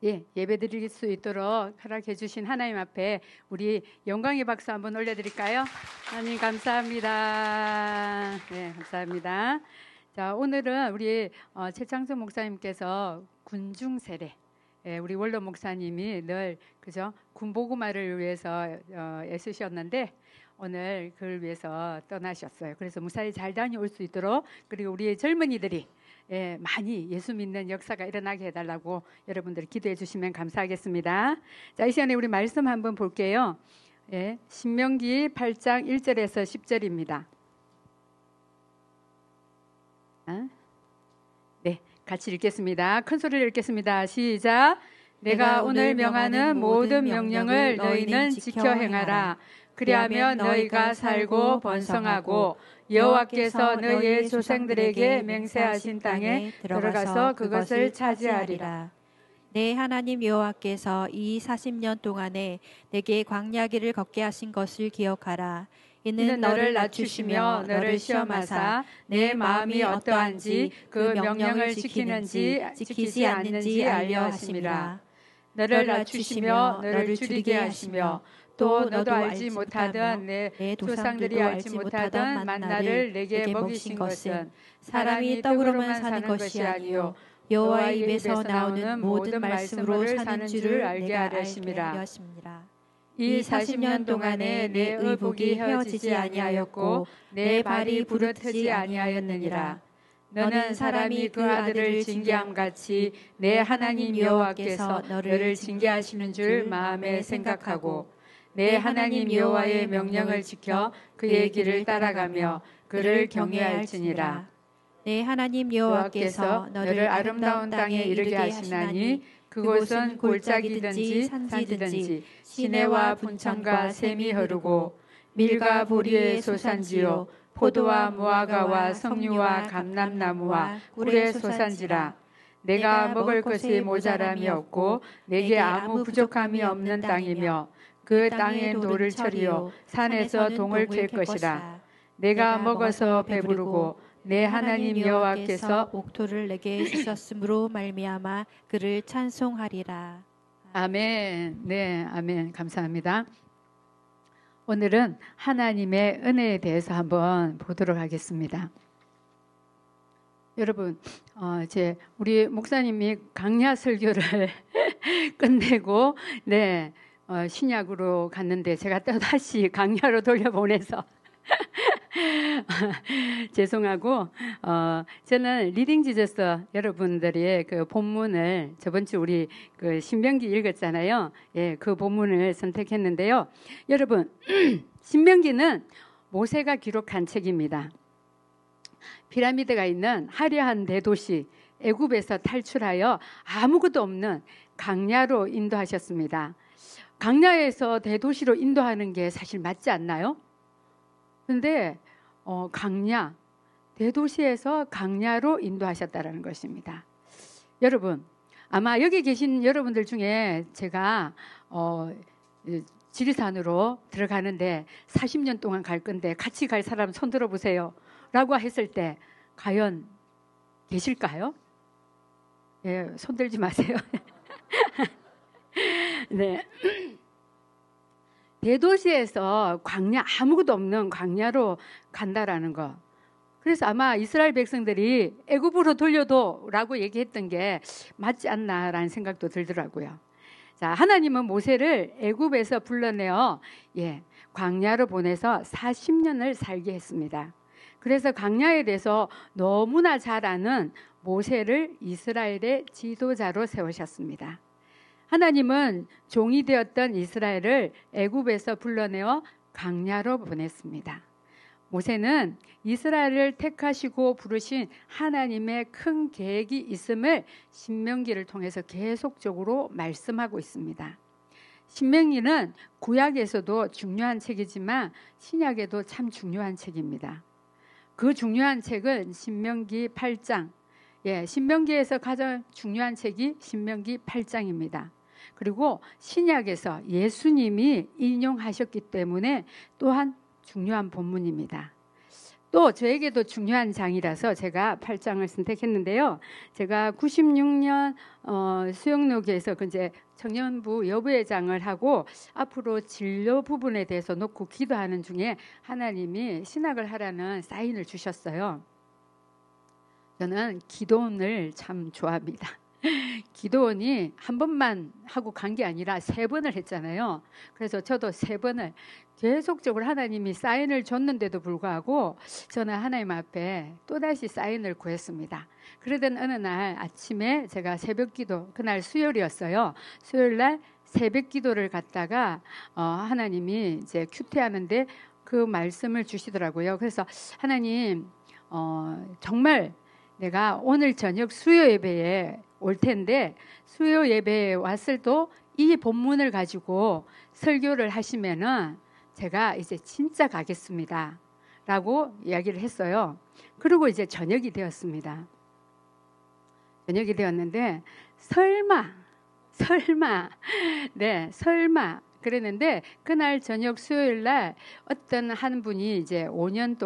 예배 드릴 수 있도록 허락해 주신 하나님 앞에 우리 영광의 박수 한번 올려드릴까요? 하나님 감사합니다. 네, 감사합니다. 자, 오늘은 우리 최창성 목사님께서 군중 세례, 우리 원로 목사님이 늘 그죠 군복음화를 위해서 애쓰셨는데 오늘 그걸 위해서 떠나셨어요. 그래서 무사히 잘 다녀올 수 있도록, 그리고 우리 젊은이들이 많이 예수 믿는 역사가 일어나게 해달라고 여러분들이 기도해 주시면 감사하겠습니다. 자, 이 시간에 우리 말씀 한번 볼게요. 신명기 8장 1절에서 10절입니다. 네, 같이 읽겠습니다. 큰 소리로 읽겠습니다. 시작. 내가 오늘 명하는 모든 명령을 너희는 지켜 행하라. 그리하면 너희가 살고 번성하고 여호와께서 너희의 조상들에게 맹세하신 땅에 들어가서 그것을 차지하리라. 내 하나님 여호와께서 이 40년 동안에 내게 광야길을 걷게 하신 것을 기억하라. 이는 너를 낮추시며 너를 시험하사 내 마음이 어떠한지 그 명령을 지키는지 지키지 않는지 알려 하심이라. 너를 낮추시며 너를 줄이게 하시며 또 너도 알지 못하던 내 조상들이 알지 못하던 만나를 내게 먹이신 것은 사람이 떡으로만 사는 것이 아니요 여호와의 입에서 나오는 모든 말씀으로 사는 줄을 알게 하려 하심이라. 이 40년 동안에 내 의복이 헤어지지 아니하였고 내 발이 부르트지 아니하였느니라. 너는 사람이 그 아들을 징계함같이 내 하나님 여호와께서 너를 징계하시는 줄 마음에 생각하고 내 하나님 여호와의 명령을 지켜 그의 길을 따라가며 그를 경외할지니라. 내 하나님 여호와께서 너를 아름다운 땅에 이르게 하시나니 그곳은 골짜기든지 산지든지 시내와 분천과 샘이 흐르고 밀과 보리의 소산지요 포도와 무화과와 석류와 감람나무와 꿀의 소산지라. 내가 먹을 것이 모자람이 없고 내게 아무 부족함이 없는 땅이며 그 땅에 돌을 쳐리어 산에서 동을 캘 것이라. 내가 먹어서 배부르고 내 하나님 여호와께서 옥토를 내게 주셨으므로 말미암아 그를 찬송하리라. 아멘. 네, 아멘. 감사합니다. 오늘은 하나님의 은혜에 대해서 한번 보도록 하겠습니다. 여러분, 우리 목사님이 강야 설교를 끝내고 신약으로 갔는데 제가 또 다시 강야로 돌려보내서 죄송하고 저는 리딩 지저스 여러분들의 그 본문을 저번 주 우리 그 신명기 읽었잖아요. 그 본문을 선택했는데요. 여러분, 신명기는 모세가 기록한 책입니다. 피라미드가 있는 화려한 대도시 애굽에서 탈출하여 아무것도 없는 강야로 인도하셨습니다. 강야에서 대도시로 인도하는 게 사실 맞지 않나요? 그런데 강야, 대도시에서 강야로 인도하셨다는 것입니다. 여러분, 아마 여기 계신 여러분들 중에 제가 지리산으로 들어가는데 40년 동안 갈 건데 같이 갈 사람 손 들어보세요 라고 했을 때 과연 계실까요? 손 들지 마세요. 네. 대도시에서 광야, 아무것도 없는 광야로 간다라는 거. 그래서 아마 이스라엘 백성들이 애굽으로 돌려도 라고 얘기했던 게 맞지 않나라는 생각도 들더라고요. 자, 하나님은 모세를 애굽에서 불러내어 광야로 보내서 40년을 살게 했습니다. 그래서 광야에 대해서 너무나 잘 아는 모세를 이스라엘의 지도자로 세우셨습니다. 하나님은 종이 되었던 이스라엘을 애굽에서 불러내어 광야로 보냈습니다. 모세는 이스라엘을 택하시고 부르신 하나님의 큰 계획이 있음을 신명기를 통해서 계속적으로 말씀하고 있습니다. 신명기는 구약에서도 중요한 책이지만 신약에도 참 중요한 책입니다. 그 중요한 책은 신명기 8장, 신명기에서 가장 중요한 책이 신명기 8장입니다. 그리고 신약에서 예수님이 인용하셨기 때문에 또한 중요한 본문입니다. 또 저에게도 중요한 장이라서 제가 8장을 선택했는데요. 제가 96년 수영록에서 이제 청년부 여부회장을 하고 앞으로 진료 부분에 대해서 놓고 기도하는 중에 하나님이 신학을 하라는 사인을 주셨어요. 저는 기도원을 참 좋아합니다. 기도원이 한 번만 하고 간 게 아니라 3번을 했잖아요. 그래서 저도 3번을 계속적으로 하나님이 사인을 줬는데도 불구하고 저는 하나님 앞에 또다시 사인을 구했습니다. 그러던 어느 날 아침에 제가 새벽기도, 그날 수요일이었어요. 수요일날 새벽기도를 갔다가 하나님이 이제 큐티하는데 그 말씀을 주시더라고요. 그래서 하나님 정말 내가 오늘 저녁 수요 예배에 올 텐데 수요 예배에 왔을 또 이 본문을 가지고 설교를 하시면은 제가 이제 진짜 가겠습니다 라고 이야기를 했어요. 그리고 이제 저녁이 되었습니다. 저녁이 되었는데 설마 그랬는데 그날 저녁 수요일 날 어떤 한 분이 이제 6년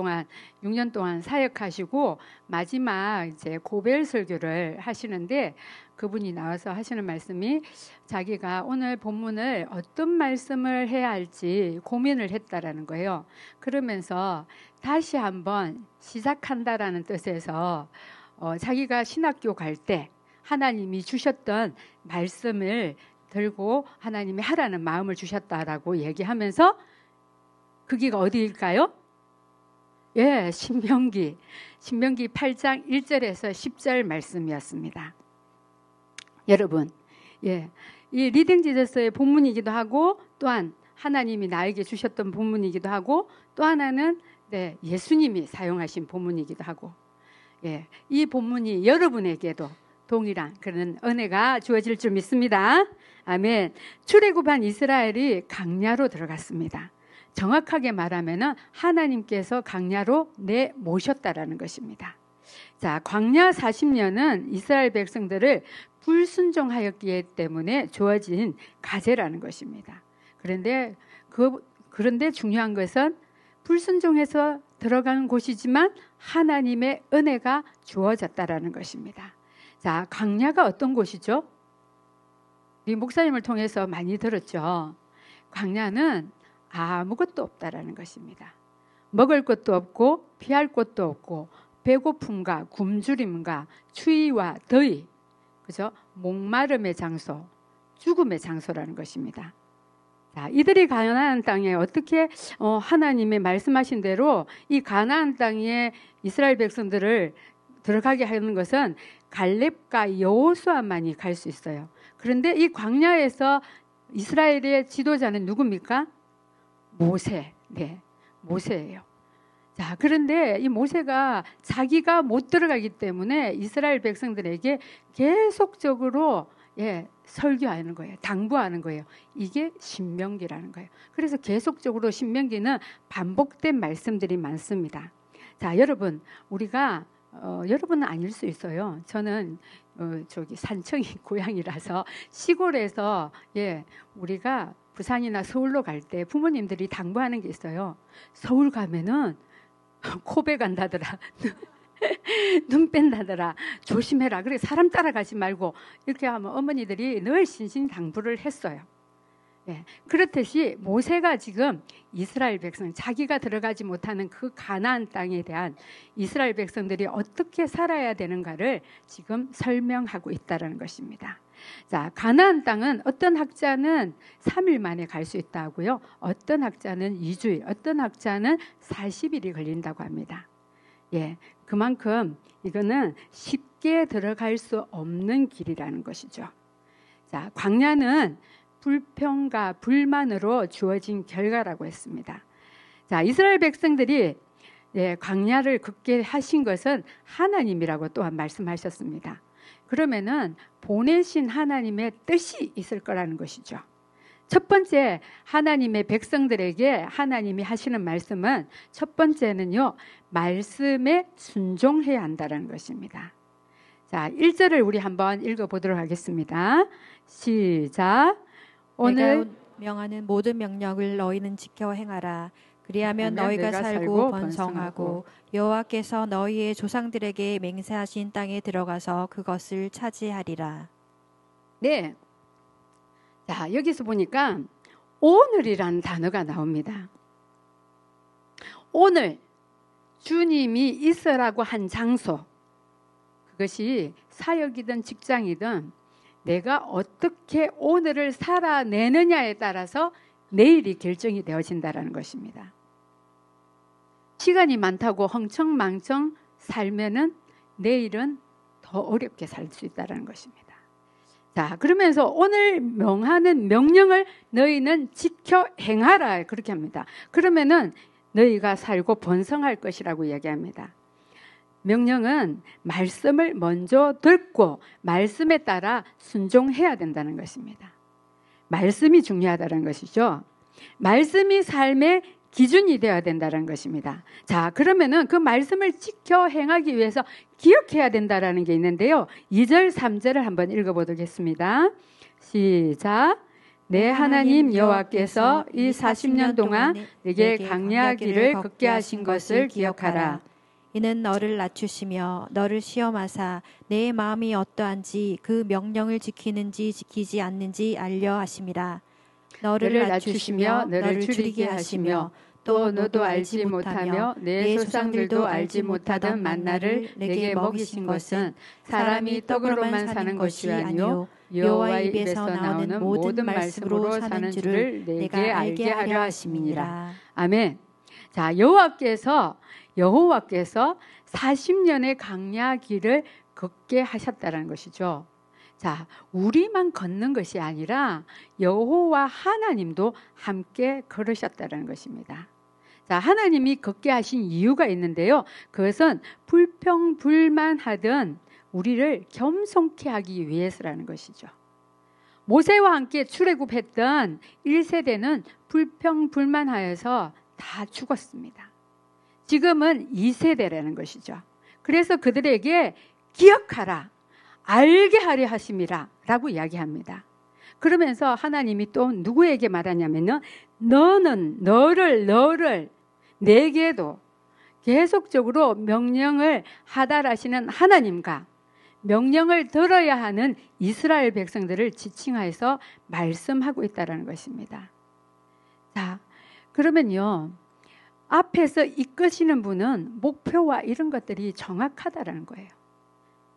동안 사역하시고 마지막 이제 고별 설교를 하시는데 그분이 나와서 하시는 말씀이 자기가 오늘 본문을 어떤 말씀을 해야 할지 고민을 했다라는 거예요. 그러면서 다시 한번 시작한다라는 뜻에서 자기가 신학교 갈 때 하나님이 주셨던 말씀을 들고 하나님이 하라는 마음을 주셨다라고 얘기하면서 거기가 어디일까요? 예, 신명기 8장 1절에서 10절 말씀이었습니다. 여러분, 예, 이 리딩 지저스의 본문이기도 하고 또한 하나님이 나에게 주셨던 본문이기도 하고 또 하나는 예수님이 사용하신 본문이기도 하고, 예, 이 본문이 여러분에게도 동일한 그런 은혜가 주어질 줄 믿습니다. 아멘. 출애굽한 이스라엘이 광야로 들어갔습니다. 정확하게 말하면은 하나님께서 광야로 내모셨다라는 것입니다. 자, 광야 40년은 이스라엘 백성들을 불순종하였기 때문에 주어진 과제라는 것입니다. 그런데 중요한 것은 불순종해서 들어간 곳이지만 하나님의 은혜가 주어졌다라는 것입니다. 자, 광야가 어떤 곳이죠? 우리 목사님을 통해서 많이 들었죠. 광야는 아무것도 없다라는 것입니다. 먹을 것도 없고 피할 곳도 없고 배고픔과 굶주림과 추위와 더위, 그죠? 목마름의 장소, 죽음의 장소라는 것입니다. 자, 이들이 가나안 땅에 어떻게 하나님의 말씀하신 대로 이 가나안 땅에 이스라엘 백성들을 들어가게 하는 것은 갈렙과 여호수아만이 갈 수 있어요. 그런데 이 광야에서 이스라엘의 지도자는 누굽니까? 모세. 네, 모세예요. 자, 그런데 이 모세가 자기가 못 들어가기 때문에 이스라엘 백성들에게 계속적으로 설교하는 거예요. 당부하는 거예요. 이게 신명기라는 거예요. 그래서 계속적으로 신명기는 반복된 말씀들이 많습니다. 자, 여러분, 우리가 여러분은 아닐 수 있어요. 저는 저기 산청이 고향이라서 시골에서 우리가 부산이나 서울로 갈 때 부모님들이 당부하는 게 있어요. 서울 가면은 코베 간다더라. 눈 뺀다더라. 조심해라. 그래 사람 따라가지 말고 이렇게 하면 어머니들이 늘 신신당부를 했어요. 예, 그렇듯이 모세가 지금 이스라엘 백성, 자기가 들어가지 못하는 그 가나안 땅에 대한 이스라엘 백성들이 어떻게 살아야 되는가를 지금 설명하고 있다는 것입니다. 자, 가나안 땅은 어떤 학자는 3일 만에 갈 수 있다고요. 어떤 학자는 2주일, 어떤 학자는 40일이 걸린다고 합니다. 예, 그만큼 이거는 쉽게 들어갈 수 없는 길이라는 것이죠. 자, 광야는 불평과 불만으로 주어진 결과라고 했습니다. 자, 이스라엘 백성들이 광야를 걷게 하신 것은 하나님이라고 또한 말씀하셨습니다. 그러면은 보내신 하나님의 뜻이 있을 거라는 것이죠. 첫 번째, 하나님의 백성들에게 하나님이 하시는 말씀은 첫 번째는요, 말씀에 순종해야 한다는 것입니다. 자, 1절을 우리 한번 읽어보도록 하겠습니다. 시작. 오늘 내가 명하는 모든 명령을 너희는 지켜 행하라. 그리하면 너희가 살고 번성하고 여호와께서 너희의 조상들에게 맹세하신 땅에 들어가서 그것을 차지하리라. 네. 자, 여기서 보니까 오늘이라는 단어가 나옵니다. 오늘 주님이 있으라고 한 장소, 그것이 사역이든 직장이든 내가 어떻게 오늘을 살아내느냐에 따라서 내일이 결정이 되어진다는 것입니다. 시간이 많다고 흥청망청 살면은 내일은 더 어렵게 살 수 있다는 것입니다. 자, 그러면서 오늘 명하는 명령을 너희는 지켜 행하라, 그렇게 합니다. 그러면은 너희가 살고 번성할 것이라고 이야기합니다. 명령은 말씀을 먼저 듣고 말씀에 따라 순종해야 된다는 것입니다. 말씀이 중요하다는 것이죠. 말씀이 삶의 기준이 되어야 된다는 것입니다. 자, 그러면은 그 말씀을 지켜 행하기 위해서 기억해야 된다는 게 있는데요. 2절, 3절을 한번 읽어보겠습니다. 시작. 내 하나님 여호와께서 이 40년 동안 내게 광야 길을 걷게 하신 것을 기억하라. 이는 너를 낮추시며 너를 시험하사 내 마음이 어떠한지 그 명령을 지키는지 지키지 않는지 알려 하심이라. 너를 낮추시며 너를 줄이게 하시며 또 너도 알지 못하며 내 조상들도 알지 못하던 만나를 내게 먹이신 것은 사람이 떡으로만 사는 것이 아니요 여호와 입에서 나오는 모든 말씀으로 사는 줄을 내게 알게 하려 하심이니라. 아멘. 자, 여호와께서 40년의 광야 길을 걷게 하셨다는 것이죠. 자, 우리만 걷는 것이 아니라 여호와 하나님도 함께 걸으셨다는 것입니다. 자, 하나님이 걷게 하신 이유가 있는데요. 그것은 불평불만하던 우리를 겸손케 하기 위해서라는 것이죠. 모세와 함께 출애굽했던 1세대는 불평불만하여서 다 죽었습니다. 지금은 2세대라는 것이죠. 그래서 그들에게 기억하라, 알게 하려 하심이라 라고 이야기합니다. 그러면서 하나님이 또 누구에게 말하냐면요, 너를 내게도 계속적으로 명령을 하달하시는 하나님과 명령을 들어야 하는 이스라엘 백성들을 지칭하여서 말씀하고 있다는 것입니다. 자, 그러면요, 앞에서 이끄시는 분은 목표와 이런 것들이 정확하다라는 거예요.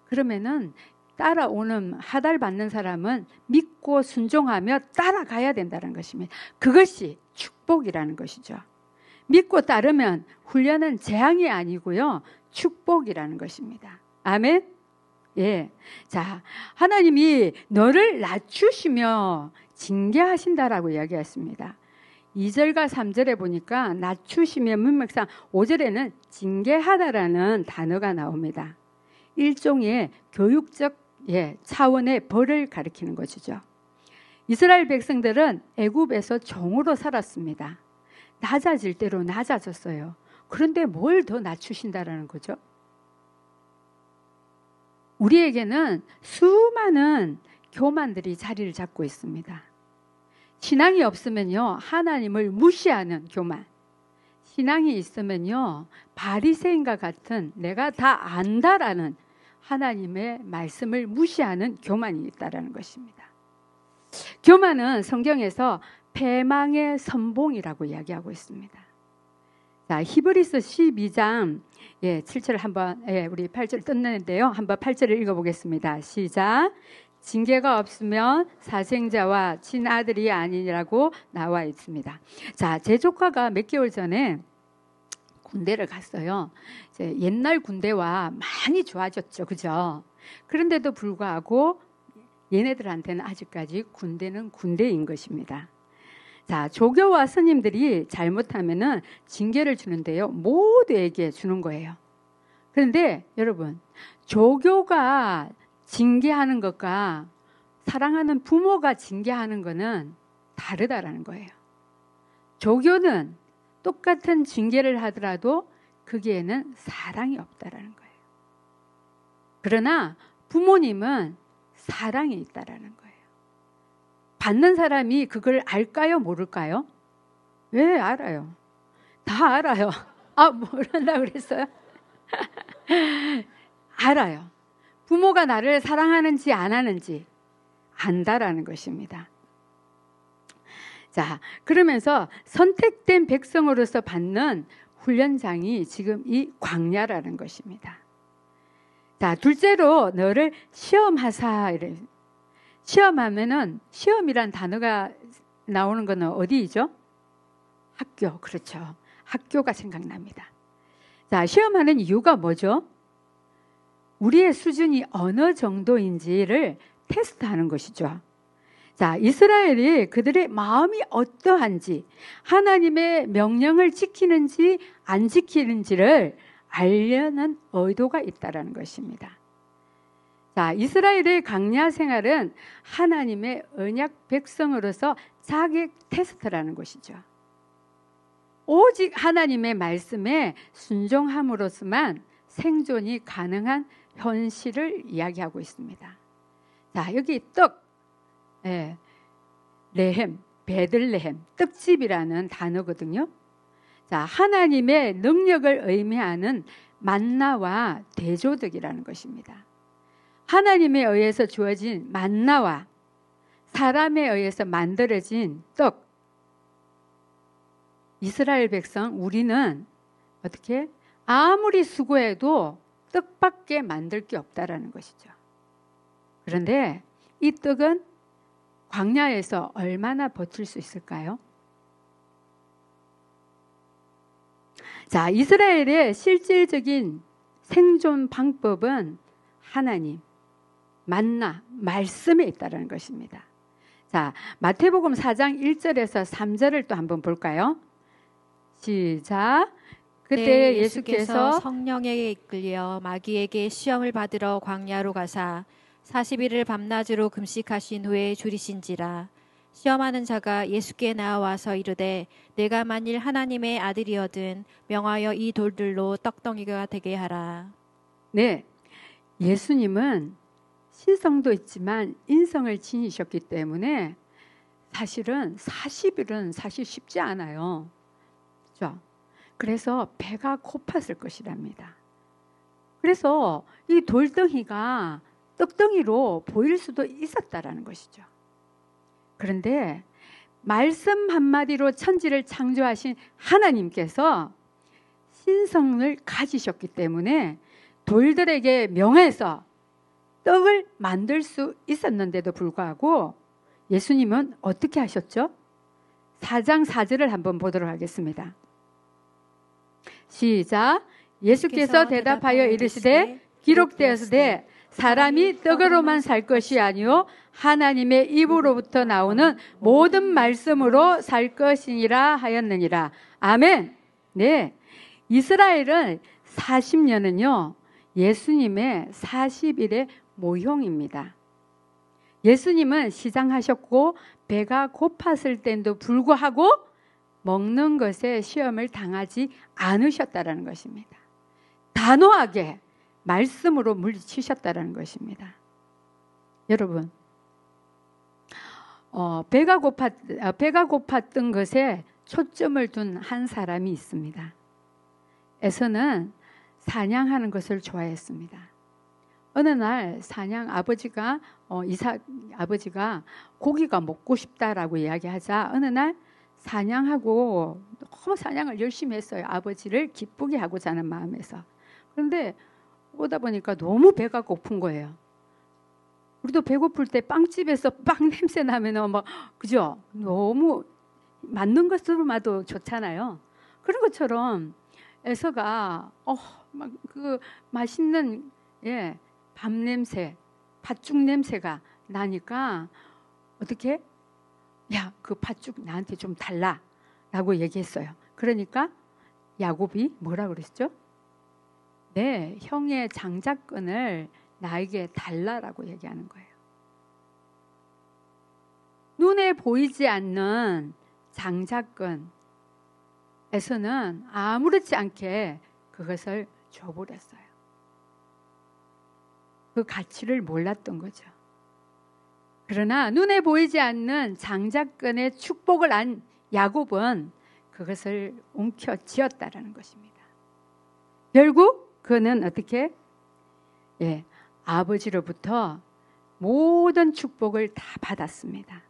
그러면은 따라오는 하달받는 사람은 믿고 순종하며 따라가야 된다는 것입니다. 그것이 축복이라는 것이죠. 믿고 따르면 훈련은 재앙이 아니고요, 축복이라는 것입니다. 아멘. 예. 자, 하나님이 너를 낮추시며 징계하신다라고 이야기했습니다. 2절과 3절에 보니까 낮추시며 문맥상 5절에는 징계하다라는 단어가 나옵니다. 일종의 교육적 차원의 벌을 가리키는 것이죠. 이스라엘 백성들은 애굽에서 종으로 살았습니다. 낮아질 대로 낮아졌어요. 그런데 뭘 더 낮추신다라는 거죠? 우리에게는 수많은 교만들이 자리를 잡고 있습니다. 신앙이 없으면요, 하나님을 무시하는 교만. 신앙이 있으면요, 바리새인과 같은 내가 다 안다라는 하나님의 말씀을 무시하는 교만이 있다라는 것입니다. 교만은 성경에서 패망의 선봉이라고 이야기하고 있습니다. 자, 히브리서 12장 7절 한번 우리 8절 뜯는데요. 한번 8절을 읽어보겠습니다. 시작. 징계가 없으면 사생자와 친아들이 아니라고 나와 있습니다. 자, 제 조카가 몇 개월 전에 군대를 갔어요. 이제 옛날 군대와 많이 좋아졌죠, 그죠? 그런데도 불구하고 얘네들한테는 아직까지 군대는 군대인 것입니다. 자, 조교와 스님들이 잘못하면은 징계를 주는데요, 모두에게 주는 거예요. 그런데 여러분, 조교가 징계하는 것과 사랑하는 부모가 징계하는 것은 다르다라는 거예요. 조교는 똑같은 징계를 하더라도 거기에는 사랑이 없다라는 거예요. 그러나 부모님은 사랑이 있다라는 거예요. 받는 사람이 그걸 알까요, 모를까요? 왜 알아요? 다 알아요. 뭐란다 그랬어요? 알아요. 부모가 나를 사랑하는지 안 하는지 안다라는 것입니다. 자, 그러면서 선택된 백성으로서 받는 훈련장이 지금 이 광야라는 것입니다. 자, 둘째로 너를 시험하사. 이래. 시험하면은 시험이란 단어가 나오는 거는 어디이죠? 학교. 그렇죠. 학교가 생각납니다. 자, 시험하는 이유가 뭐죠? 우리의 수준이 어느 정도인지를 테스트하는 것이죠. 자, 이스라엘이 그들의 마음이 어떠한지, 하나님의 명령을 지키는지 안 지키는지를 알려는 의도가 있다는 것입니다. 자, 이스라엘의 광야 생활은 하나님의 언약 백성으로서 자격 테스트라는 것이죠. 오직 하나님의 말씀에 순종함으로서만 생존이 가능한 현실을 이야기하고 있습니다. 자, 여기 떡, 레헴, 베들레헴, 떡집이라는 단어거든요. 자, 하나님의 능력을 의미하는 만나와 대조덕이라는 것입니다. 하나님에 의해서 주어진 만나와 사람에 의해서 만들어진 떡. 이스라엘 백성, 우리는 어떻게? 아무리 수고해도 떡밖에 만들 게 없다라는 것이죠. 그런데 이 떡은 광야에서 얼마나 버틸 수 있을까요? 자, 이스라엘의 실질적인 생존 방법은 하나님, 만나, 말씀에 있다는 것입니다. 자, 마태복음 4장 1절에서 3절을 또 한번 볼까요? 시작. 그때 예수께서 성령에게 이끌려 마귀에게 시험을 받으러 광야로 가사 40일을 밤낮으로 금식하신 후에 줄이신지라. 시험하는 자가 예수께 나와서 이르되 내가 만일 하나님의 아들이거든 명하여 이 돌들로 떡덩이가 되게 하라. 네, 예수님은 신성도 있지만 인성을 지니셨기 때문에 사실은 40일은 사실 쉽지 않아요. 그렇죠? 그래서 배가 고팠을 것이랍니다. 그래서 이 돌덩이가 떡덩이로 보일 수도 있었다라는 것이죠. 그런데 말씀 한마디로 천지를 창조하신 하나님께서 신성을 가지셨기 때문에 돌들에게 명해서 떡을 만들 수 있었는데도 불구하고 예수님은 어떻게 하셨죠? 4장 4절을 한번 보도록 하겠습니다. 시작. 예수께서 대답하여 이르시되 기록되었으되 사람이 떡으로만 살 것이 아니요 하나님의 입으로부터 나오는 모든 말씀으로 살 것이니라 하였느니라. 아멘. 네, 이스라엘은 40년은요 예수님의 40일의 모형입니다. 예수님은 시장하셨고 배가 고팠을 때도 불구하고 먹는 것에 시험을 당하지 않으셨다는 것입니다. 단호하게 말씀으로 물리치셨다는 것입니다. 여러분, 배가 고팠던 것에 초점을 둔 한 사람이 있습니다. 에서는 사냥하는 것을 좋아했습니다. 어느 날 사냥 아버지가 아버지가 고기가 먹고 싶다라고 이야기하자 어느 날 사냥하고 너무 사냥을 열심히 했어요. 아버지를 기쁘게 하고자 하는 마음에서. 그런데 오다 보니까 너무 배가 고픈 거예요. 우리도 배고플 때 빵집에서 빵 냄새 나면 막 그죠? 너무 맞는 것으로마도 좋잖아요. 그런 것처럼 에서가 막 그 맛있는 밥 냄새, 팥죽 냄새가 나니까 어떻게? 야, 그 팥죽 나한테 좀 달라라고 얘기했어요. 그러니까 야곱이 뭐라 그랬죠? 네, 형의 장자권을 나에게 달라라고 얘기하는 거예요. 눈에 보이지 않는 장자권에서는 아무렇지 않게 그것을 줘버렸어요. 그 가치를 몰랐던 거죠. 그러나 눈에 보이지 않는 장자권의 축복을 안 야곱은 그것을 움켜쥐었다라는 것입니다. 결국 그는 어떻게? 아버지로부터 모든 축복을 다 받았습니다.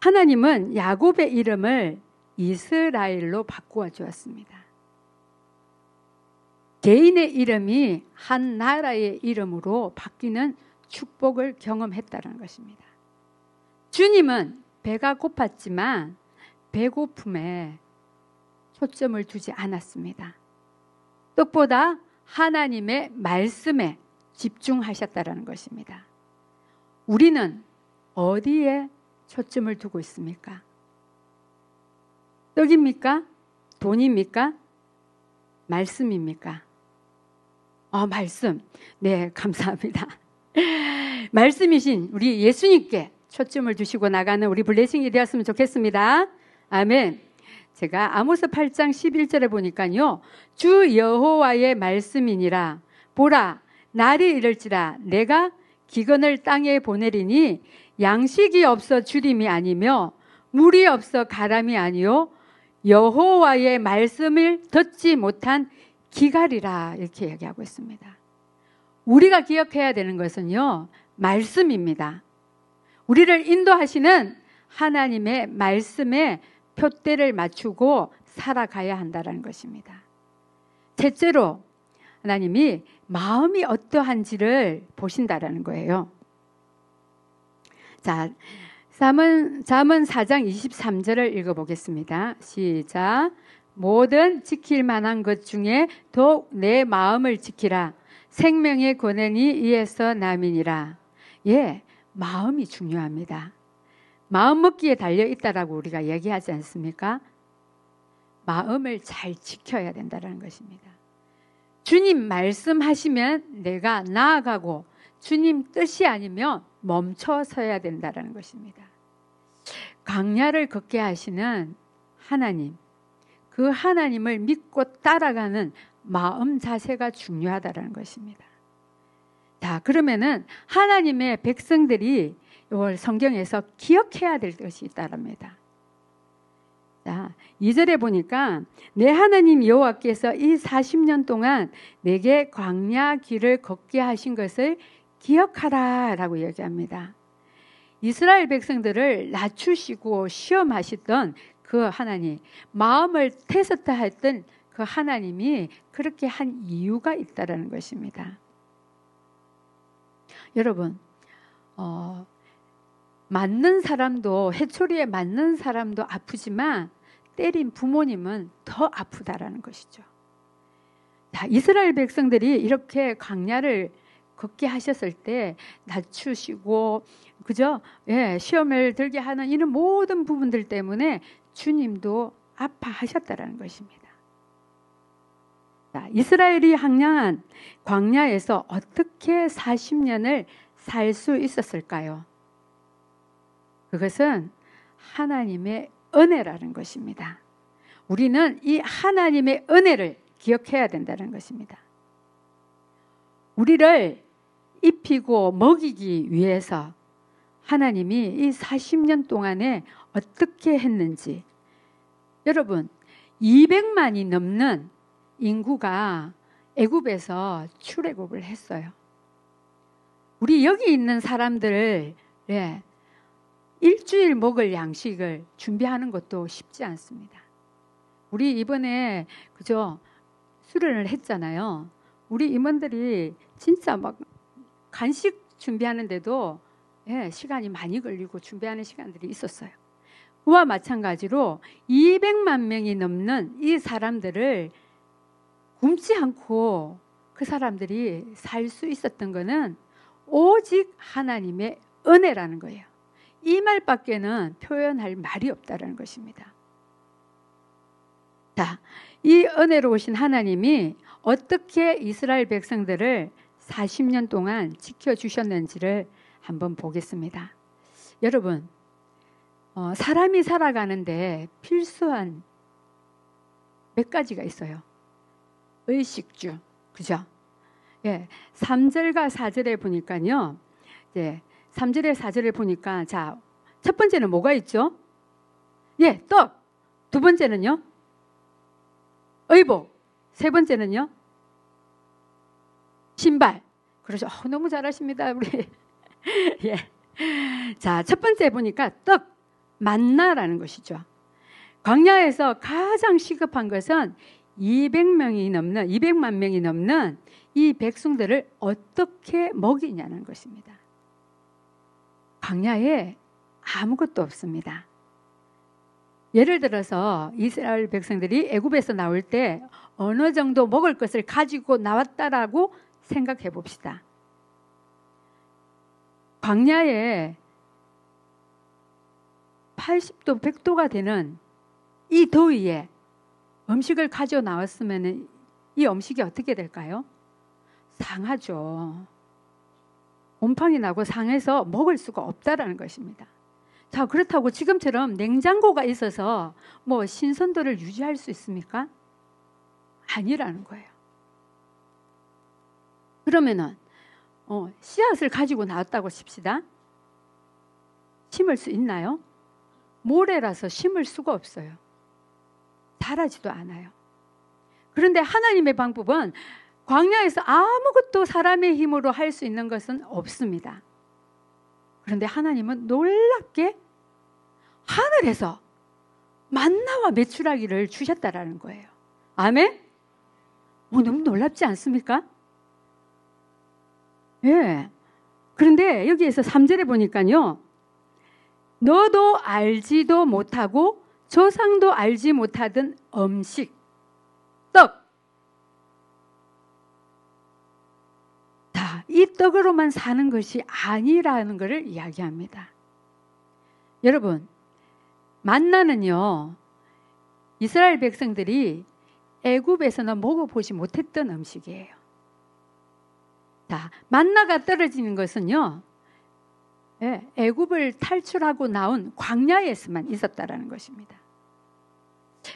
하나님은 야곱의 이름을 이스라엘로 바꾸어 주었습니다. 개인의 이름이 한 나라의 이름으로 바뀌는 축복을 경험했다는 것입니다. 주님은 배가 고팠지만 배고픔에 초점을 두지 않았습니다. 뜻보다 하나님의 말씀에 집중하셨다는 것입니다. 우리는 어디에 초점을 두고 있습니까? 떡입니까? 돈입니까? 말씀입니까? 말씀. 네, 감사합니다. 말씀이신 우리 예수님께 초점을 두시고 나가는 우리 블레싱이 되었으면 좋겠습니다. 아멘. 제가 아모스 8장 11절에 보니까요. 주 여호와의 말씀이니라. 보라, 날이 이를지라 내가 기근을 땅에 보내리니 양식이 없어 주림이 아니며 물이 없어 가람이 아니요 여호와의 말씀을 듣지 못한 기갈이라 이렇게 얘기하고 있습니다. 우리가 기억해야 되는 것은요. 말씀입니다. 우리를 인도하시는 하나님의 말씀에 표대를 맞추고 살아가야 한다는 것입니다. 셋째로 하나님이 마음이 어떠한지를 보신다라는 거예요. 자, 잠언 4장 23절을 읽어보겠습니다. 시작. 모든 지킬 만한 것 중에 더욱 내 마음을 지키라. 생명의 권한이 이에서 남이니라. 마음이 중요합니다. 마음 먹기에 달려있다라고 우리가 얘기하지 않습니까? 마음을 잘 지켜야 된다는 것입니다. 주님 말씀하시면 내가 나아가고 주님 뜻이 아니면 멈춰서야 된다는 것입니다. 광야를 걷게 하시는 하나님, 그 하나님을 믿고 따라가는 마음 자세가 중요하다는 것입니다. 자, 그러면은 하나님의 백성들이 이걸 성경에서 기억해야 될 것이 있다랍니다. 자, 2절에 보니까 내 하나님 여호와께서 이 40년 동안 내게 광야 길을 걷게 하신 것을 기억하라 라고 얘기합니다. 이스라엘 백성들을 낮추시고 시험하시던 그 하나님, 마음을 테스트 했던 그 하나님이 그렇게 한 이유가 있다는 것입니다. 여러분, 맞는 사람도, 해초리에 맞는 사람도 아프지만 때린 부모님은 더 아프다라는 것이죠. 자, 이스라엘 백성들이 이렇게 광야를 걷게 하셨을 때 낮추시고, 그죠? 시험을 들게 하는 이런 모든 부분들 때문에 주님도 아파하셨다라는 것입니다. 자, 이스라엘이 항량한 광야에서 어떻게 40년을 살 수 있었을까요? 그것은 하나님의 은혜라는 것입니다. 우리는 이 하나님의 은혜를 기억해야 된다는 것입니다. 우리를 입히고 먹이기 위해서 하나님이 이 40년 동안에 어떻게 했는지, 여러분 200만이 넘는 인구가 애굽에서 출애굽을 했어요. 우리 여기 있는 사람들을 일주일 먹을 양식을 준비하는 것도 쉽지 않습니다. 우리 이번에 그죠 수련을 했잖아요. 우리 임원들이 진짜 막 간식 준비하는데도 시간이 많이 걸리고 준비하는 시간들이 있었어요. 그와 마찬가지로 200만 명이 넘는 이 사람들을 굶지 않고 그 사람들이 살 수 있었던 것은 오직 하나님의 은혜라는 거예요. 이 말밖에는 표현할 말이 없다는 것입니다. 자, 이 은혜로우신 하나님이 어떻게 이스라엘 백성들을 40년 동안 지켜주셨는지를 한번 보겠습니다. 여러분, 사람이 살아가는데 필수한 몇 가지가 있어요. 의식주, 그죠? 3절과 4절에 보니까요. 3절에 4절에 보니까 자, 첫 번째는 뭐가 있죠? 떡. 두 번째는요? 의복. 세 번째는요? 신발. 그러죠. 너무 잘하십니다, 우리. 예. 자, 첫 번째 보니까 떡, 만나라는 것이죠. 광야에서 가장 시급한 것은 200만 명이 넘는 이 백성들을 어떻게 먹이냐는 것입니다. 광야에 아무것도 없습니다. 예를 들어서 이스라엘 백성들이 애굽에서 나올 때 어느 정도 먹을 것을 가지고 나왔다라고 생각해 봅시다. 광야에 80도, 100도가 되는 이 더위에 음식을 가져 나왔으면 이 음식이 어떻게 될까요? 상하죠. 곰팡이 나고 상해서 먹을 수가 없다라는 것입니다. 자, 그렇다고 지금처럼 냉장고가 있어서 뭐 신선도를 유지할 수 있습니까? 아니라는 거예요. 그러면은 씨앗을 가지고 나왔다고 칩시다. 심을 수 있나요? 모래라서 심을 수가 없어요. 자라지도 않아요. 그런데 하나님의 방법은 광야에서 아무것도 사람의 힘으로 할 수 있는 것은 없습니다. 그런데 하나님은 놀랍게 하늘에서 만나와 메추라기를 주셨다라는 거예요. 아멘? 너무 놀랍지 않습니까? 예. 그런데 여기에서 3절에 보니까요. 너도 알지도 못하고 조상도 알지 못하던 음식, 떡. 자, 이 떡으로만 사는 것이 아니라는 것을 이야기합니다. 여러분, 만나는요, 이스라엘 백성들이 애굽에서는 먹어보지 못했던 음식이에요. 자, 만나가 떨어지는 것은요, 애굽을 탈출하고 나온 광야에서만 있었다라는 것입니다.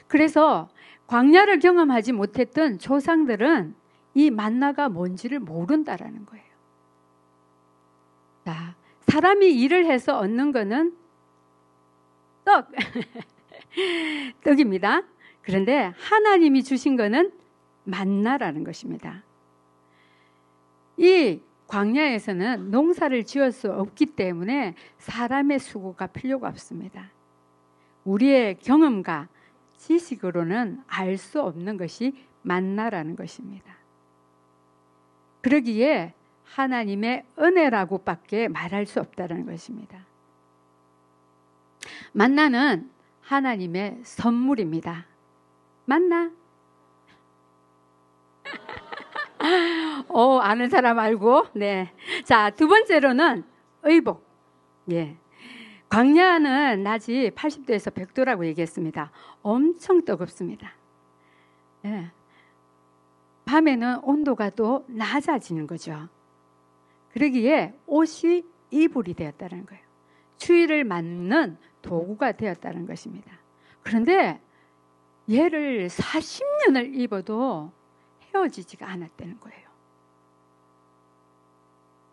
그래서 광야를 경험하지 못했던 조상들은 이 만나가 뭔지를 모른다라는 거예요. 자, 사람이 일을 해서 얻는 거는 떡, 떡입니다. 그런데 하나님이 주신 거는 만나라는 것입니다. 이 광야에서는 농사를 지을 수 없기 때문에 사람의 수고가 필요가 없습니다. 우리의 경험과 지식으로는 알 수 없는 것이 만나라는 것입니다. 그러기에 하나님의 은혜라고밖에 말할 수 없다는 것입니다. 만나는 하나님의 선물입니다. 만나. 아는 사람 알고. 네. 자, 두 번째로는 의복. 예. 광야는 낮이 80도에서 100도라고 얘기했습니다. 엄청 뜨겁습니다. 예. 밤에는 온도가 또 낮아지는 거죠. 그러기에 옷이 이불이 되었다는 거예요. 추위를 막는 도구가 되었다는 것입니다. 그런데 얘를 40년을 입어도 헤어지지가 않았다는 거예요.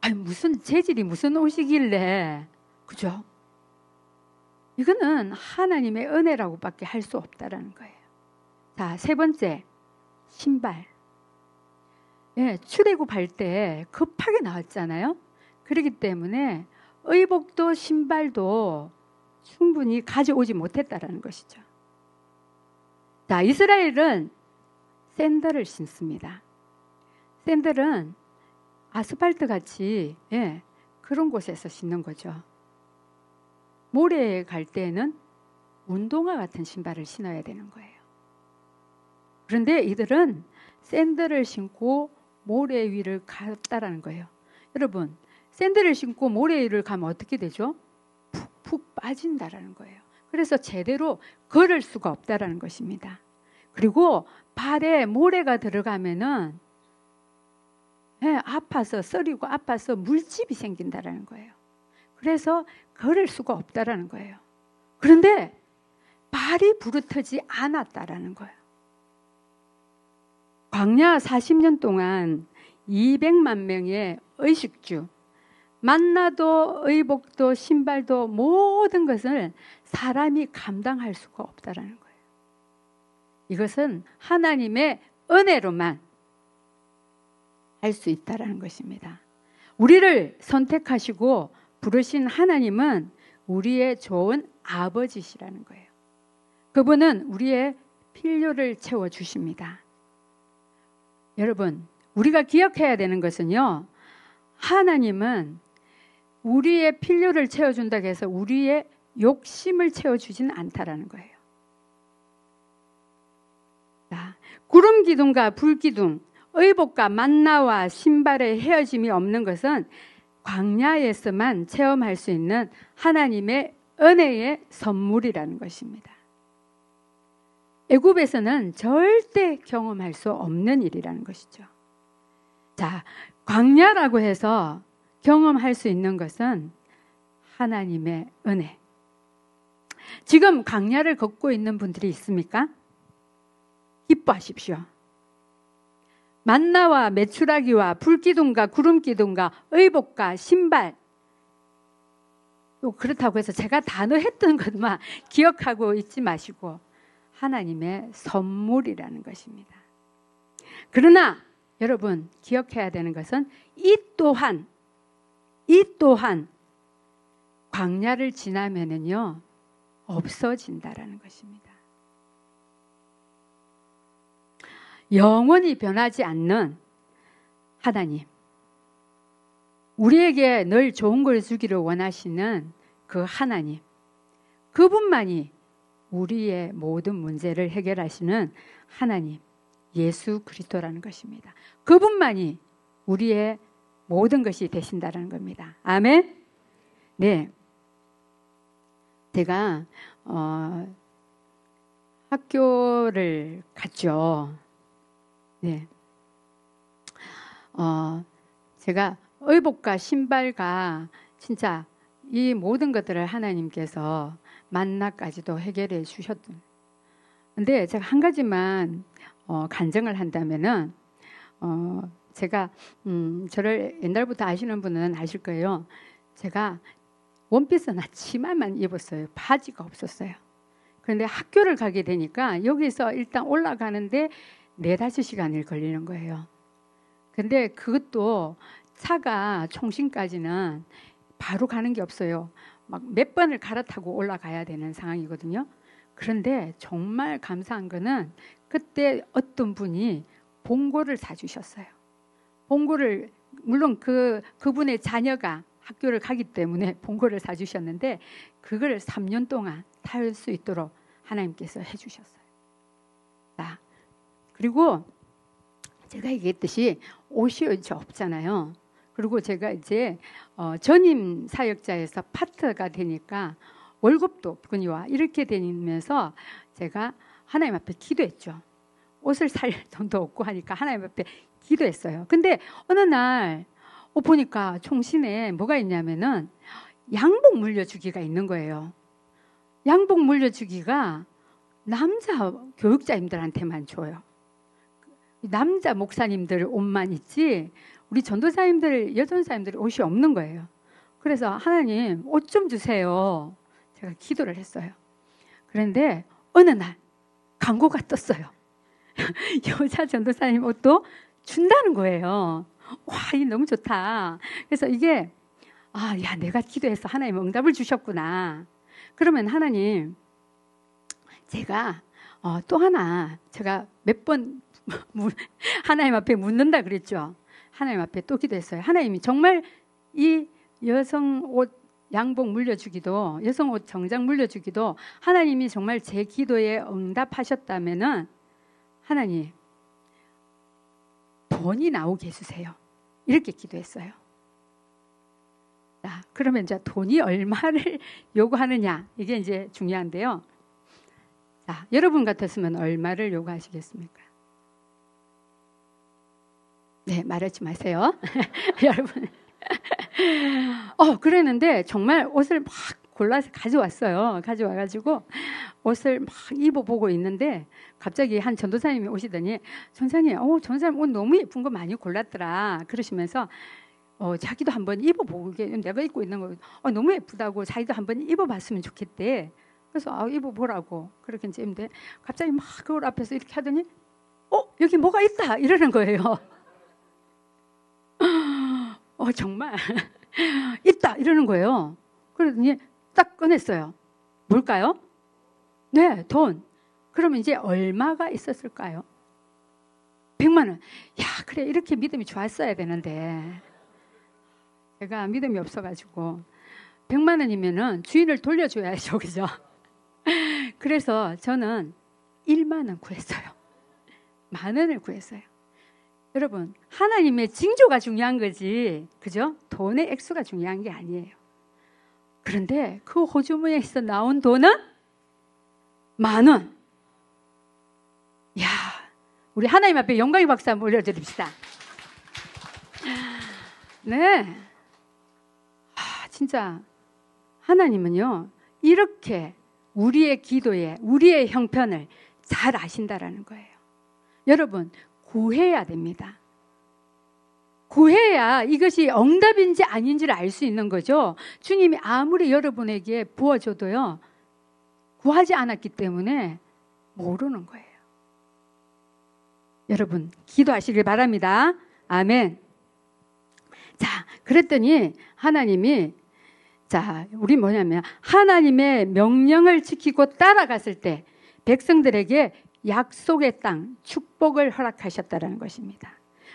아니, 무슨 재질이 무슨 옷이길래, 그죠? 이거는 하나님의 은혜라고밖에 할 수 없다라는 거예요. 자, 세 번째, 신발. 예, 출애굽할 때 급하게 나왔잖아요. 그렇기 때문에 의복도 신발도 충분히 가져오지 못했다라는 것이죠. 자, 이스라엘은 샌들을 신습니다. 샌들은 아스팔트 같이 그런 곳에서 신는 거죠. 모래에 갈 때는 운동화 같은 신발을 신어야 되는 거예요. 그런데 이들은 샌들을 신고 모래 위를 갔다라는 거예요. 여러분, 샌들을 신고 모래 위를 가면 어떻게 되죠? 푹푹 빠진다라는 거예요. 그래서 제대로 걸을 수가 없다라는 것입니다. 그리고 발에 모래가 들어가면은 아파서 썰이고 아파서 물집이 생긴다라는 거예요. 그래서 걸을 수가 없다라는 거예요. 그런데 발이 부르트지 않았다라는 거예요. 광야 40년 동안 200만 명의 의식주, 만나도 의복도 신발도 모든 것을 사람이 감당할 수가 없다라는 거예요. 이것은 하나님의 은혜로만 할 수 있다라는 것입니다. 우리를 선택하시고 부르신 하나님은 우리의 좋은 아버지시라는 거예요. 그분은 우리의 필요를 채워주십니다. 여러분, 우리가 기억해야 되는 것은요, 하나님은 우리의 필요를 채워준다고 해서 우리의 욕심을 채워주지는 않다라는 거예요. 자, 구름 기둥과 불 기둥, 의복과 만나와 신발의 헤어짐이 없는 것은 광야에서만 체험할 수 있는 하나님의 은혜의 선물이라는 것입니다. 애굽에서는 절대 경험할 수 없는 일이라는 것이죠. 자, 광야라고 해서 경험할 수 있는 것은 하나님의 은혜. 지금 광야를 걷고 있는 분들이 있습니까? 기뻐하십시오. 만나와 메추라기와 불기둥과 구름기둥과 의복과 신발, 또 그렇다고 해서 제가 단어 했던 것만 기억하고 있지 마시고 하나님의 선물이라는 것입니다. 그러나 여러분 기억해야 되는 것은 이 또한 광야를 지나면은요 없어진다라는 것입니다. 영원히 변하지 않는 하나님, 우리에게 늘 좋은 걸 주기를 원하시는 그 하나님, 그분만이 우리의 모든 문제를 해결하시는 하나님, 예수 그리스도라는 것입니다. 그분만이 우리의 모든 것이 되신다는 겁니다. 아멘? 네. 제가 학교를 갔죠. 네. 제가 의복과 신발과 진짜 이 모든 것들을 하나님께서 만나까지도 해결해 주셨던. 근데 제가 한 가지만 간증을 한다면은 제가 저를 옛날부터 아시는 분은 아실 거예요. 제가 원피스나 치마만 입었어요. 바지가 없었어요. 그런데 학교를 가게 되니까 여기서 일단 올라가는데 4-5시간이 걸리는 거예요. 근데 그것도 차가 총신까지는 바로 가는 게 없어요. 막 몇 번을 갈아타고 올라가야 되는 상황이거든요. 그런데 정말 감사한 거는 그때 어떤 분이 봉고를 사주셨어요. 봉고를 물론 그분의 자녀가 학교를 가기 때문에 봉고를 사주셨는데 그걸 3년 동안 탈 수 있도록 하나님께서 해주셨어요. 자, 그리고 제가 얘기했듯이 옷이 없잖아요. 그리고 제가 이제 전임 사역자에서 파트가 되니까 월급도 없군요. 이렇게 되면서 제가 하나님 앞에 기도했죠. 옷을 살 돈도 없고 하니까 하나님 앞에 기도했어요. 근데 어느 날 보니까 총신에 뭐가 있냐면은 양복 물려주기가 있는 거예요. 양복 물려주기가 남자 교육자님들한테만 줘요. 남자 목사님들 옷만 있지 우리 전도사님들, 여전사님들 옷이 없는 거예요. 그래서 하나님 옷 좀 주세요. 제가 기도를 했어요. 그런데 어느 날 광고가 떴어요. 여자 전도사님 옷도 준다는 거예요. 와, 이게 너무 좋다. 그래서 이게 야, 내가 기도해서 하나님 응답을 주셨구나. 그러면 하나님, 제가 또 하나 제가 몇 번 하나님 앞에 묻는다 그랬죠. 하나님 앞에 또 기도했어요. 하나님이 정말 이 여성 옷 양복 물려주기도, 여성 옷 정장 물려주기도 하나님이 정말 제 기도에 응답하셨다면은 하나님 돈이 나오게 해주세요. 이렇게 기도했어요. 자, 그러면 이제 돈이 얼마를 요구하느냐 이게 이제 중요한데요. 자, 여러분 같았으면 얼마를 요구하시겠습니까? 네, 말하지 마세요. 여러분. 그랬는데 정말 옷을 막 골라서 가져왔어요. 가져와가지고 옷을 막 입어보고 있는데 갑자기 한 전도사님이 오시더니 전사님, 전사님 옷 너무 예쁜 거 많이 골랐더라. 그러시면서 자기도 한번 입어보게, 내가 입고 있는 거 너무 예쁘다고 자기도 한번 입어봤으면 좋겠대. 그래서 입어보라고 그렇게 이제 했는데 갑자기 막 거울 앞에서 이렇게 하더니 여기 뭐가 있다 이러는 거예요. 정말 있다 이러는 거예요. 그러더니 딱 꺼냈어요. 뭘까요? 네, 돈. 그러면 이제 얼마가 있었을까요? 100만 원. 야, 그래 이렇게 믿음이 좋았어야 되는데 제가 믿음이 없어가지고 100만 원이면은 주인을 돌려줘야죠, 그죠? 그래서 저는 1만 원 구했어요. 10,000원을 구했어요. 여러분, 하나님의 징조가 중요한 거지, 그죠? 돈의 액수가 중요한 게 아니에요. 그런데 그 호주머니에서 나온 돈은 10,000원. 야, 우리 하나님 앞에 영광의 박수 한번 올려드립시다. 네, 진짜 하나님은요 이렇게 우리의 기도에 우리의 형편을 잘 아신다라는 거예요. 여러분, 구해야 됩니다. 구해야 이것이 응답인지 아닌지를 알 수 있는 거죠. 주님이 아무리 여러분에게 부어줘도요 구하지 않았기 때문에 모르는 거예요. 여러분, 기도하시길 바랍니다. 아멘. 자, 그랬더니 하나님이, 자, 우리 뭐냐면 하나님의 명령을 지키고 따라갔을 때 백성들에게 약속의 땅, 축복을 허락하셨다는 것입니다.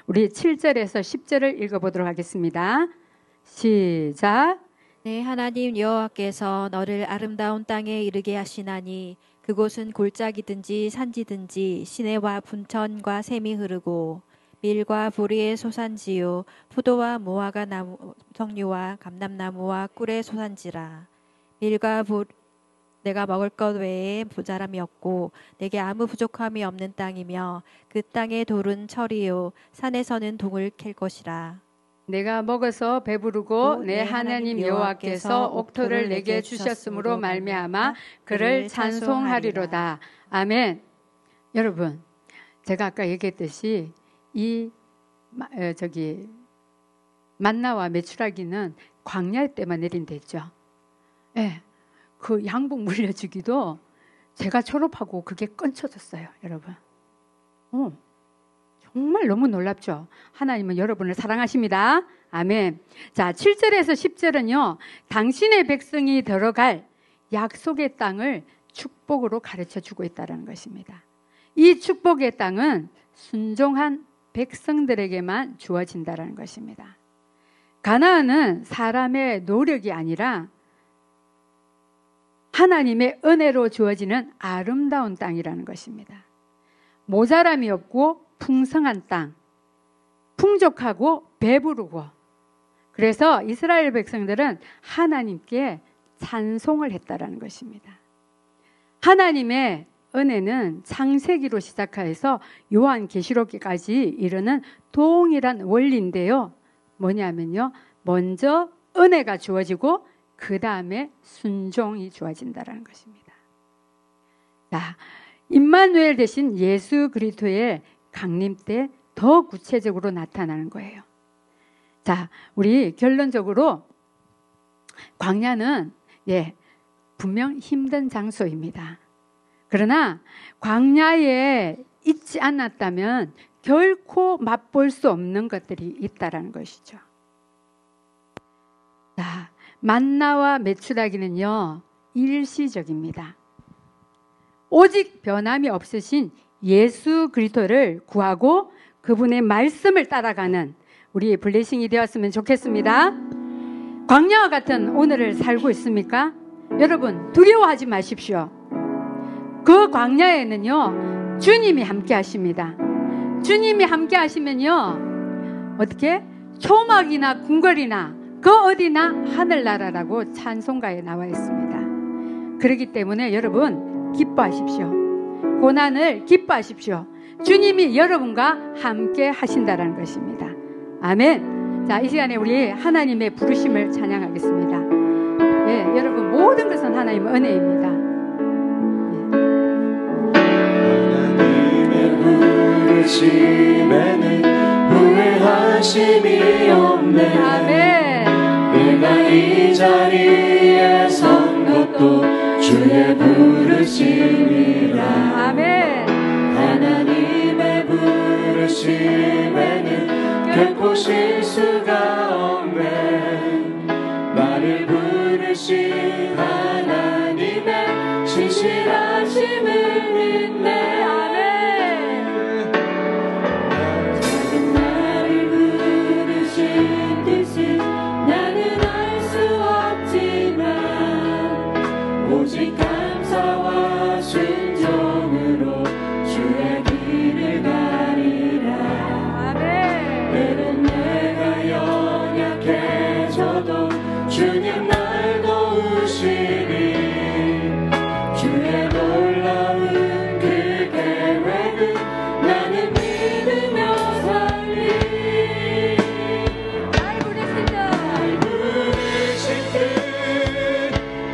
우리 7절에서 10절을 읽어보도록 하겠습니다. 시작. 내 하나님 여호와께서 너를 아름다운 땅에 이르게 하시나니 그곳은 골짜기든지 산지든지 시내와 분천과 샘이 흐르고 밀과 보리의 소산지요 포도와 무화과 나무 석류와 감람나무와 꿀의 소산지라. 밀과 내가 먹을 것 외에 모자람이 없고 내게 아무 부족함이 없는 땅이며 그 땅의 돌은 철이요 산에서는 동을 캘 것이라. 내가 먹어서 배부르고 내 하나님 여호와께서 옥토를 내게 주셨으므로 말미암아 그를 찬송하리로다. 아멘. 여러분, 제가 아까 얘기했듯이 이 만나와 메추라기는 광야 때만 내린댔죠. 예, 그 양복 물려주기도 제가 졸업하고 그게 끊쳐졌어요, 여러분. 정말 너무 놀랍죠. 하나님은 여러분을 사랑하십니다. 아멘. 자, 7절에서 10절은요 당신의 백성이 들어갈 약속의 땅을 축복으로 가르쳐주고 있다는 것입니다. 이 축복의 땅은 순종한 백성들에게만 주어진다는 것입니다. 가나안은 사람의 노력이 아니라 하나님의 은혜로 주어지는 아름다운 땅이라는 것입니다. 모자람이 없고 풍성한 땅, 풍족하고 배부르고, 그래서 이스라엘 백성들은 하나님께 찬송을 했다라는 것입니다. 하나님의 은혜는 창세기로 시작해서 요한계시록까지 이르는 동일한 원리인데요. 뭐냐면요, 먼저 은혜가 주어지고 그 다음에 순종이 주어진다는 것입니다. 자, 임마누엘 대신 예수 그리스도의 강림 때 더 구체적으로 나타나는 거예요. 자, 우리 결론적으로 광야는 분명 힘든 장소입니다. 그러나 광야에 있지 않았다면 결코 맛볼 수 없는 것들이 있다라는 것이죠. 자, 만나와 메추라기는요 일시적입니다. 오직 변함이 없으신 예수 그리스도를 구하고 그분의 말씀을 따라가는 우리 블레싱이 되었으면 좋겠습니다. 광야와 같은 오늘을 살고 있습니까? 여러분, 두려워하지 마십시오. 그 광야에는요 주님이 함께 하십니다. 주님이 함께 하시면요 어떻게? 초막이나 궁궐이나 그 어디나 하늘나라라고 찬송가에 나와 있습니다. 그렇기 때문에 여러분 기뻐하십시오. 고난을 기뻐하십시오. 주님이 여러분과 함께 하신다는 것입니다. 아멘. 자, 이 시간에 우리 하나님의 부르심을 찬양하겠습니다. 예, 여러분, 모든 것은 하나님의 은혜입니다. 하나님의 부르심에는 후회하심이 없네. 아멘. 내가 이 자리에 선 것도 주의 부르심에 부르심에는 결코 실수가 없네. 나를 부르신 하나님의 신실하심을 믿네. 아멘. 작은 나를 부르신 뜻은 나는 알 수 없지만 오직 감사와 순종으로 주의 길을 가리라. 아멘. 때론 내가 연약해져도 주님 날 도우시니 주의 놀라운 그 계획은 나는 믿으며 살리. 날 부르신 듯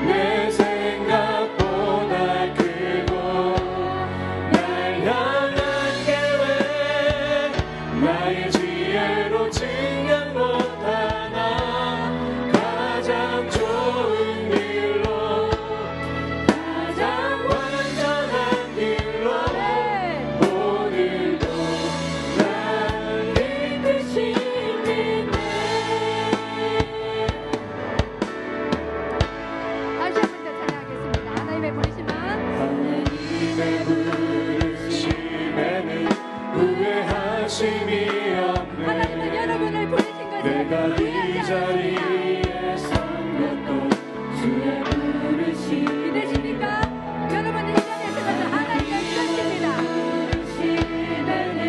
내 생각보다 크고 날 향한 계획 나의 지혜로 증명 못하나 가장 좋은 길로 가장 완전한 길로 오늘도 날 이끄시 믿네. 다시 한 번 더 찬양하겠습니다. 하나님의 부르심은 하나님의 부르심에는 후회하심이 없네. 하나님은 여러분을 부르신 것을 내가 이 후회하지 않습니다. 자리에 선 것도 주의 부르심. 믿으십니까? 여러분은 이 자리에 서서 하나님을 부르십니다. 부르심에는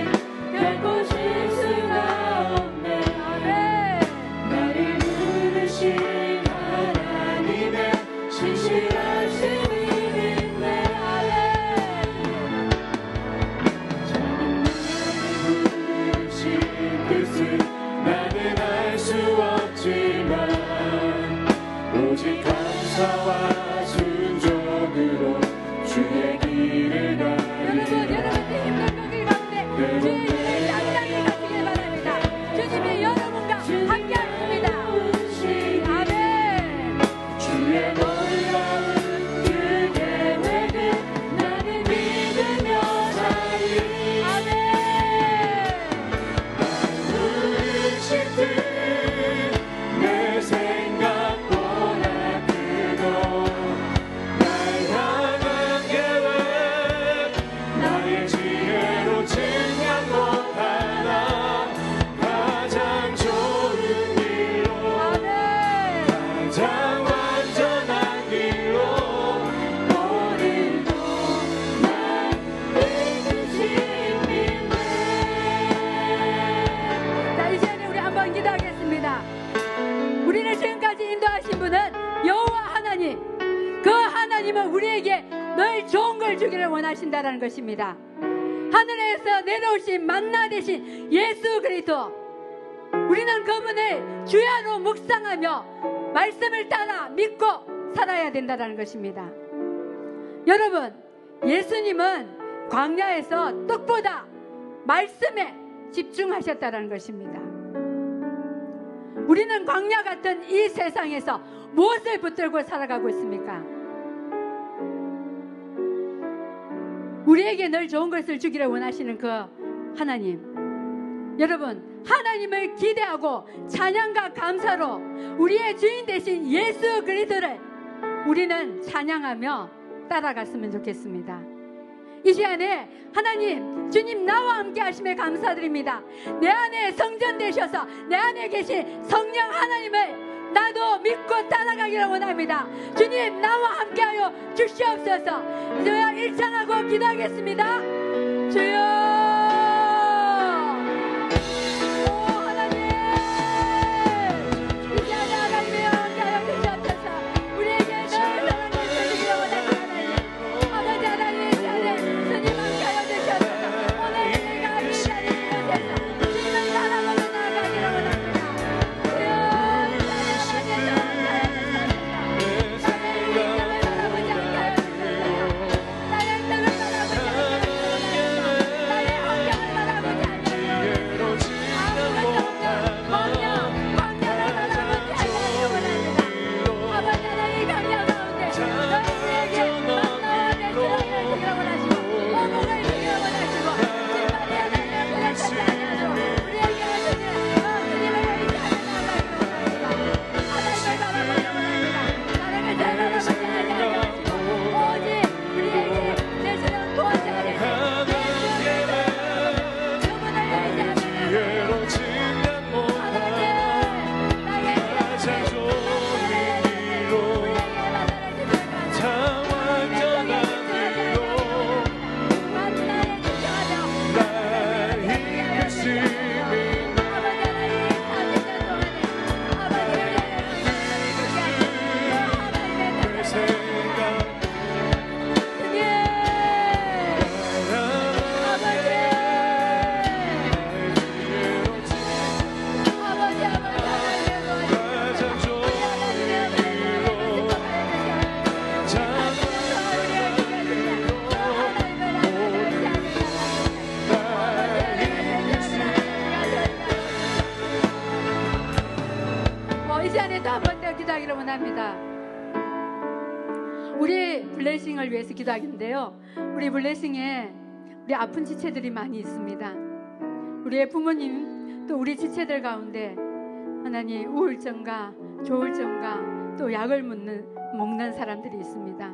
결코 실수가 없네. 아멘. 나를 부르신 하나님의 신실하심을 믿네. 작은 나를 부르신 뜻은 나는 알 수 없지만 오직 감사와 순종으로 주의 길을 가리라. 여러분의 힘든 거길 가운데 주의 일을 당당히 가시길 바랍니다. 주님이 여러분과 함께 하십니다. 아멘. 주의 놀라운 그 계획은 나는 믿으며 살리. 아멘. 부르신 뜻 내 생각보다 크고 날 향한 계획 나의 지혜로 증명 못하나 가장 좋은 길로 아멘. 가장 완전한 길로 오늘도 날 이끄시 믿네. 자, 이 시간에 우리 한번 기도하겠습니다. 우리를 지금까지 인도하신 분은 여호와 하나님. 그 하나님은 우리에게 늘 좋은 걸 주기를 원하신다는 것입니다. 하늘에서 내려오신 만나 되신 예수 그리스도. 우리는 그분을 주야로 묵상하며 말씀을 따라 믿고 살아야 된다는 것입니다. 여러분, 예수님은 광야에서 떡보다 말씀에 집중하셨다는 것입니다. 우리는 광야 같은 이 세상에서 무엇을 붙들고 살아가고 있습니까? 우리에게 늘 좋은 것을 주기를 원하시는 그 하나님. 여러분, 하나님을 기대하고 찬양과 감사로 우리의 주인 되신 예수 그리스도를 우리는 찬양하며 따라갔으면 좋겠습니다. 이 시간에 하나님, 주님 나와 함께 하심에 감사드립니다. 내 안에 성전 되셔서 내 안에 계신 성령 하나님을 나도 믿고 따라가기를 원합니다. 주님 나와 함께하여 주시옵소서. 저희가 일창하고 기도하겠습니다. 주여, 나의 시간에도 한 번 더 기도하기를 원합니다. 우리 블레싱을 위해서 기도하기인데요. 우리 블레싱에 우리 아픈 지체들이 많이 있습니다. 우리의 부모님 또 우리 지체들 가운데 하나님 우울증과 조울증과 또 약을 먹는 사람들이 있습니다.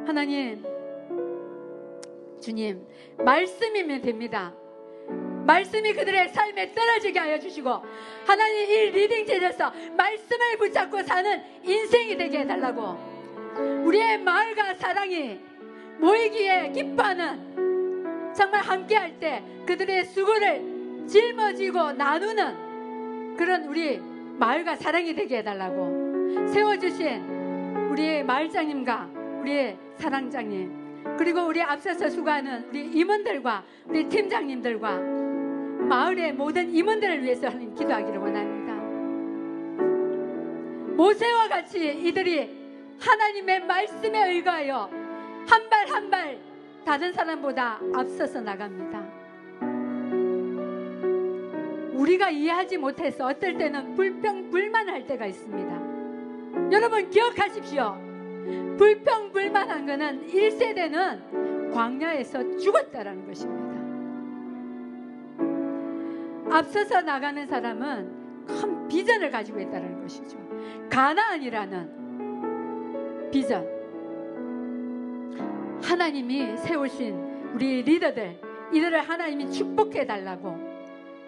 하나님, 주님, 말씀이면 됩니다. 말씀이 그들의 삶에 떨어지게 하여 주시고 하나님 이 리딩 제에서 말씀을 붙잡고 사는 인생이 되게 해달라고, 우리의 마을과 사랑이 모이기에 기뻐하는, 정말 함께할 때 그들의 수고를 짊어지고 나누는 그런 우리 마을과 사랑이 되게 해달라고, 세워주신 우리의 마을장님과 우리의 사랑장님, 그리고 우리 앞서서 수고하는 우리 임원들과 우리 팀장님들과 마을의 모든 임원들을 위해서 하나님 기도하기를 원합니다. 모세와 같이 이들이 하나님의 말씀에 의거하여 한 발 한 발 다른 사람보다 앞서서 나갑니다. 우리가 이해하지 못해서 어떨 때는 불평불만할 때가 있습니다. 여러분 기억하십시오. 불평불만한 것은 1세대는 광야에서 죽었다라는 것입니다. 앞서서 나가는 사람은 큰 비전을 가지고 있다는 것이죠. 가나안이라는 비전, 하나님이 세우신 우리 리더들, 이들을 하나님이 축복해 달라고,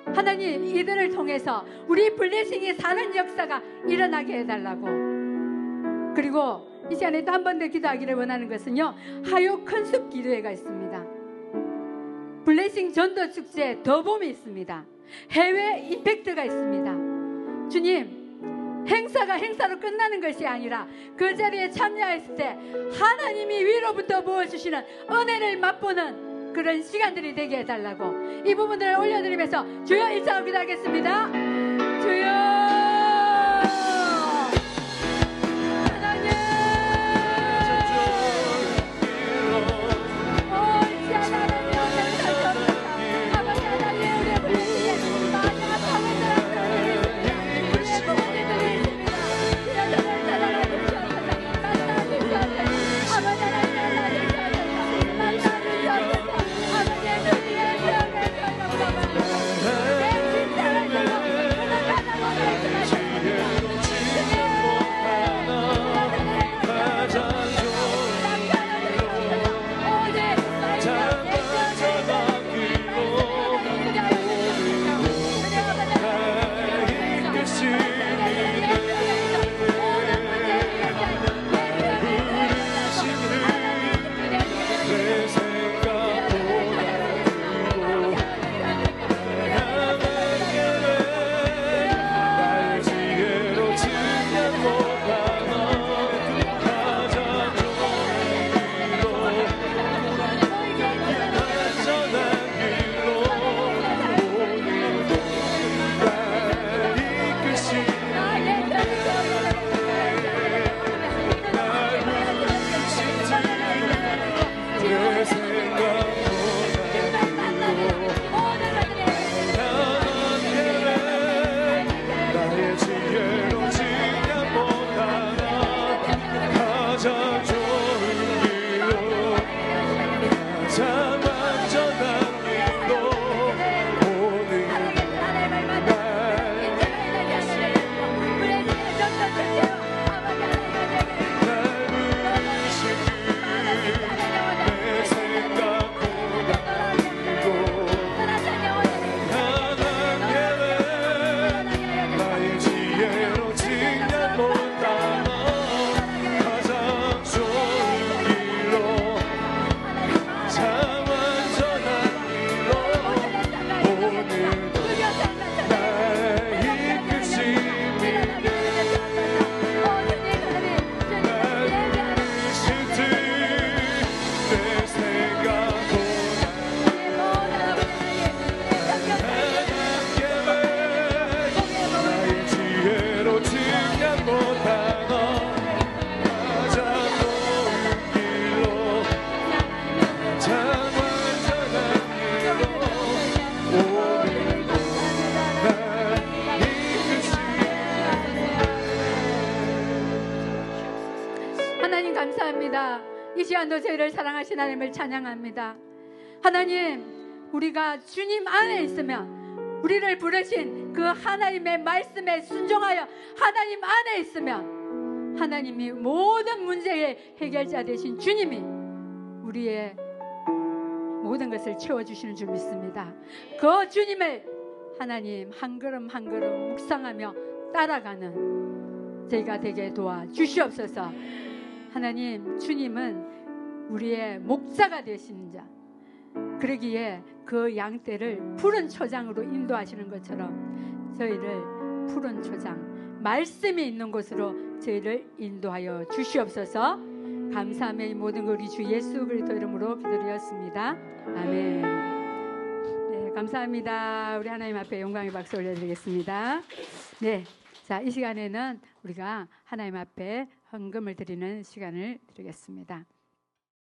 하나님 이들을 통해서 우리 블레싱이 사는 역사가 일어나게 해달라고, 그리고 이 시간에 또 한 번 더 기도하기를 원하는 것은요, 하요 큰숲 기도회가 있습니다. 블레싱 전도 축제 더봄이 있습니다. 해외 임팩트가 있습니다. 주님, 행사가 행사로 끝나는 것이 아니라 그 자리에 참여했을 때 하나님이 위로부터 부어주시는 은혜를 맛보는 그런 시간들이 되게 해달라고, 이 부분들을 올려드리면서 주여 일차로 기도하겠습니다. 주여 하나님 감사합니다. 이 시간도 저희를 사랑하신 하나님을 찬양합니다. 하나님, 우리가 주님 안에 있으면, 우리를 부르신 그 하나님의 말씀에 순종하여 하나님 안에 있으면, 하나님이 모든 문제의 해결자 되신 주님이 우리의 모든 것을 채워주시는 줄 믿습니다. 그 주님을 하나님 한 걸음 한 걸음 묵상하며 따라가는 저희가 되게 도와주시옵소서. 하나님, 주님은 우리의 목자가 되시는 자, 그러기에 그 양떼를 푸른 초장으로 인도하시는 것처럼 저희를 푸른 초장, 말씀이 있는 곳으로 저희를 인도하여 주시옵소서. 감사하며 이 모든 걸 우리 주 예수 그리스도 이름으로 기도드렸습니다. 아멘. 네, 감사합니다. 우리 하나님 앞에 영광의 박수 올려드리겠습니다. 네, 자, 이 시간에는 우리가 하나님 앞에 헌금을 드리는 시간을 드리겠습니다.